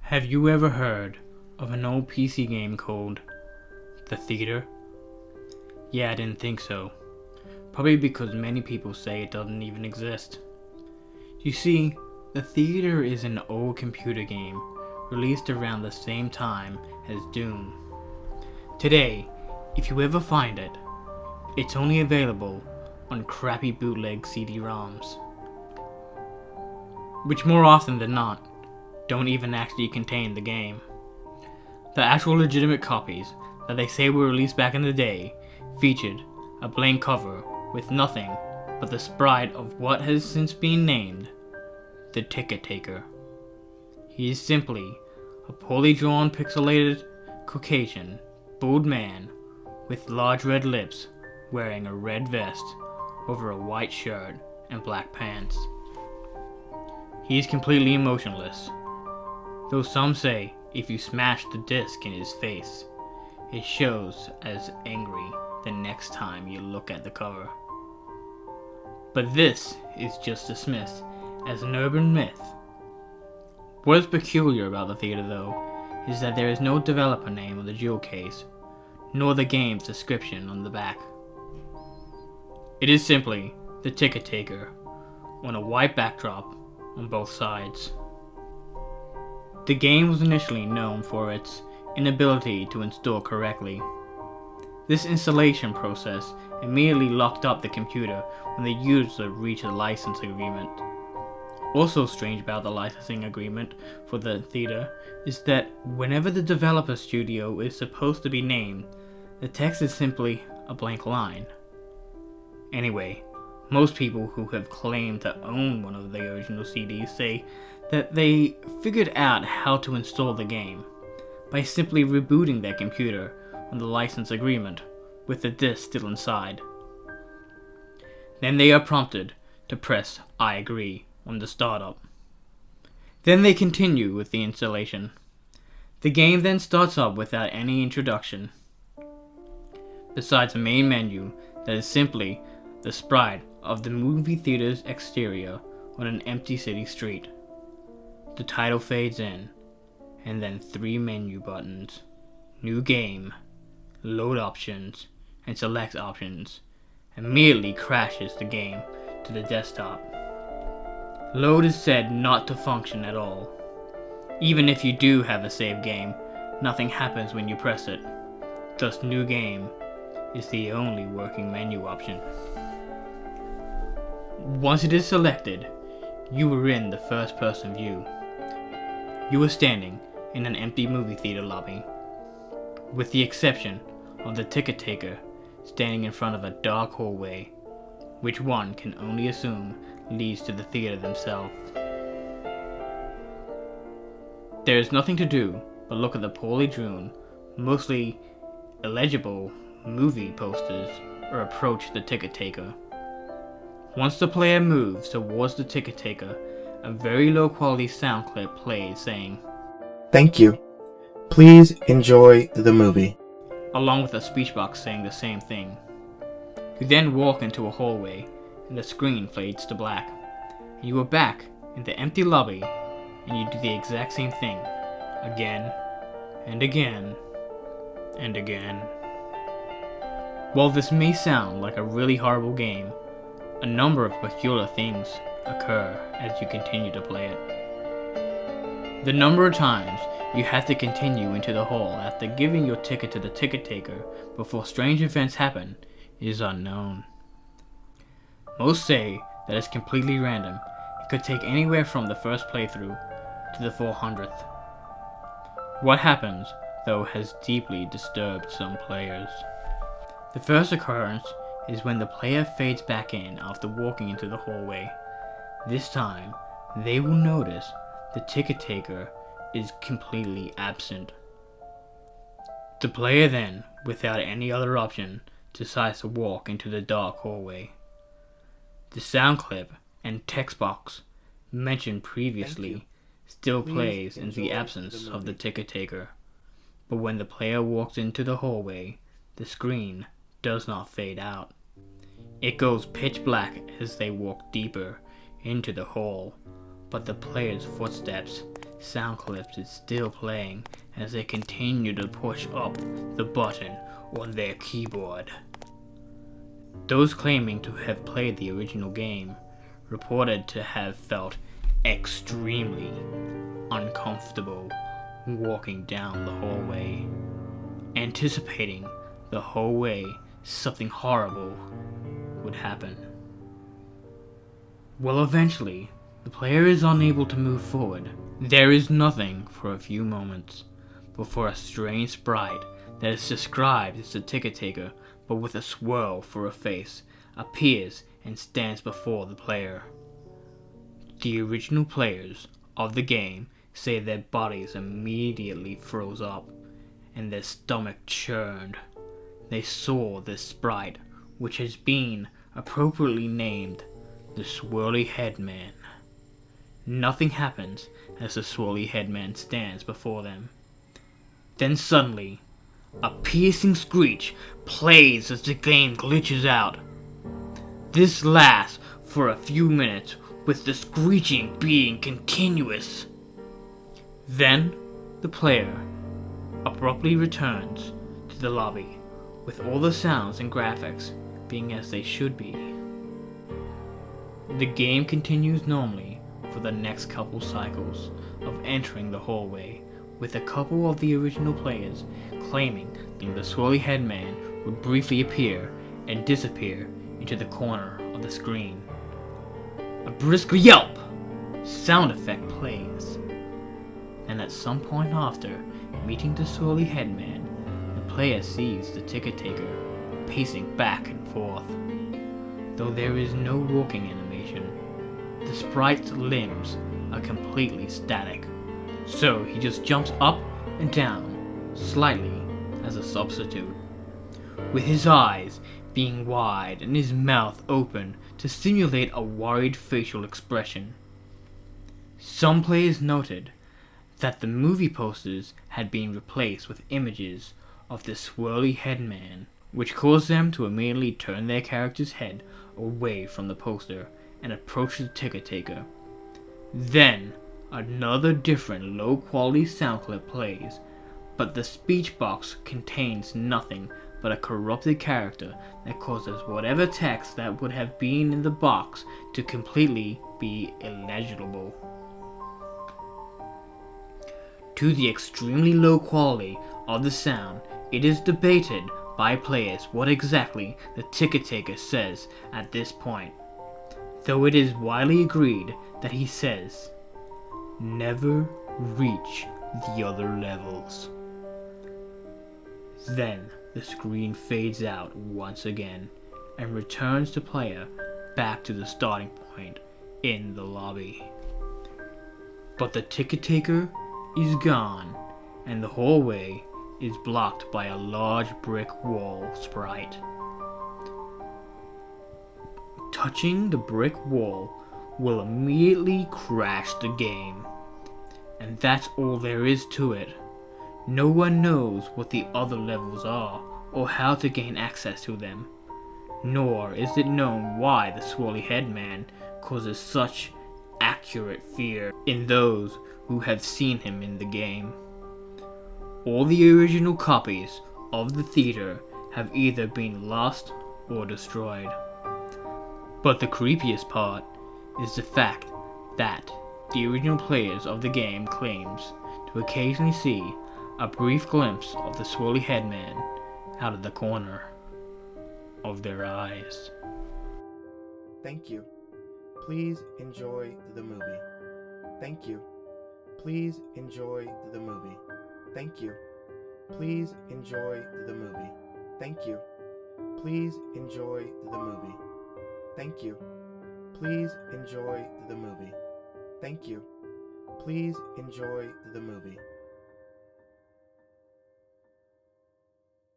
Have you ever heard of an old PC game called The Theater? Yeah, I didn't think so. Probably because many people say it doesn't even exist. You see, The Theater is an old computer game released around the same time as Doom. Today, if you ever find it, it's only available on crappy bootleg CD-ROMs, which more often than not don't even actually contain the game. The actual legitimate copies that they say were released back in the day featured a blank cover with nothing but the sprite of what has since been named the Ticket Taker. He is simply a poorly drawn, pixelated, Caucasian, bald man with large red lips wearing a red vest over a white shirt and black pants. He is completely emotionless, though some say if you smash the disc in his face, it shows as angry the next time you look at the cover. But this is just dismissed as an urban myth. What is peculiar about the theater, though, is that there is no developer name on the jewel case, nor the game's description on the back. It is simply the Ticket Taker on a white backdrop on both sides. The game was initially known for its inability to install correctly. This installation process immediately locked up the computer when the user reached a license agreement. Also strange about the licensing agreement for the theater is that whenever the developer studio is supposed to be named, the text is simply a blank line. Anyway, most people who have claimed to own one of the original CDs say that they figured out how to install the game by simply rebooting their computer on the license agreement with the disc still inside. Then they are prompted to press I agree on the startup. Then they continue with the installation. The game then starts up without any introduction, besides a main menu that is simply the sprite of the movie theater's exterior on an empty city street. The title fades in, and then 3 menu buttons: New Game, Load Options, and Select Options, immediately crashes the game to the desktop. Load is said not to function at all. Even if you do have a save game, nothing happens when you press it. Thus, New Game is the only working menu option. Once it is selected, you are in the first person view. You are standing in an empty movie theater lobby, with the exception of the ticket taker standing in front of a dark hallway, which one can only assume leads to the theater themselves. There is nothing to do but look at the poorly drawn, mostly illegible movie posters or approach the ticket taker. Once the player moves towards the ticket taker, a very low quality sound clip plays saying, "Thank you. Please enjoy the movie," along with a speech box saying the same thing. You then walk into a hallway and the screen fades to black. And you are back in the empty lobby and you do the exact same thing again and again and again. While this may sound like a really horrible game, a number of peculiar things occur as you continue to play it. The number of times you have to continue into the hall after giving your ticket to the ticket taker before strange events happen is unknown. Most say that it's completely random. It could take anywhere from the first playthrough to the 400th. What happens, though, has deeply disturbed some players. The first occurrence is when the player fades back in after walking into the hallway. This time, they will notice the ticket taker is completely absent. The player then, without any other option, decides to walk into the dark hallway. The sound clip and text box mentioned previously still plays in the absence of the ticket taker, but when the player walks into the hallway, the screen does not fade out. It goes pitch black as they walk deeper into the hall, but the player's footsteps sound clips is still playing as they continue to push up the button on their keyboard. Those claiming to have played the original game reported to have felt extremely uncomfortable walking down the hallway, anticipating the whole way something horrible would happen. Well, eventually, the player is unable to move forward. There is nothing for a few moments before a strange sprite that is described as the ticket taker but with a swirl for a face appears and stands before the player. The original players of the game say their bodies immediately froze up and their stomach churned. They saw this sprite, which has been appropriately named the Swirly Headman. Nothing happens as the Swirly Headman stands before them. Then suddenly, a piercing screech plays as the game glitches out. This lasts for a few minutes, with the screeching being continuous. Then, the player abruptly returns to the lobby, with all the sounds and graphics being as they should be. The game continues normally for the next couple cycles of entering the hallway, with a couple of the original players claiming that the Swirly Headman would briefly appear and disappear into the corner of the screen. A brisk yelp sound effect plays, and at some point after meeting the Swirly Headman, the player sees the ticket taker pacing back and forth. Though there is no walking animation, the sprite's limbs are completely static, so he just jumps up and down slightly as a substitute, with his eyes being wide and his mouth open to simulate a worried facial expression. Some players noted that the movie posters had been replaced with images of the Swirly Headman, which caused them to immediately turn their character's head away from the poster and approach the ticket taker. Then, another different low-quality sound clip plays, but the speech box contains nothing but a corrupted character that causes whatever text that would have been in the box to completely be illegible. To the extremely low quality of the sound, it is debated by players what exactly the ticket taker says at this point, though it is widely agreed that he says, "Never reach the other levels." Then the screen fades out once again and returns the player back to the starting point in the lobby. But the ticket taker is gone, and the hallway is blocked by a large brick wall sprite. Touching the brick wall will immediately crash the game, and that's all there is to it. No one knows what the other levels are or how to gain access to them, nor is it known why the Swirly Headman causes such accurate fear in those who have seen him in the game. All the original copies of the theater have either been lost or destroyed. But the creepiest part is the fact that the original players of the game claims to occasionally see a brief glimpse of the Swirly Headman out of the corner of their eyes. Thank you. Please enjoy the movie. Thank you. Please enjoy the movie. Thank you. Please enjoy the movie. Thank you. Please enjoy the movie. Thank you. Please enjoy the movie. Thank you. Please enjoy the movie.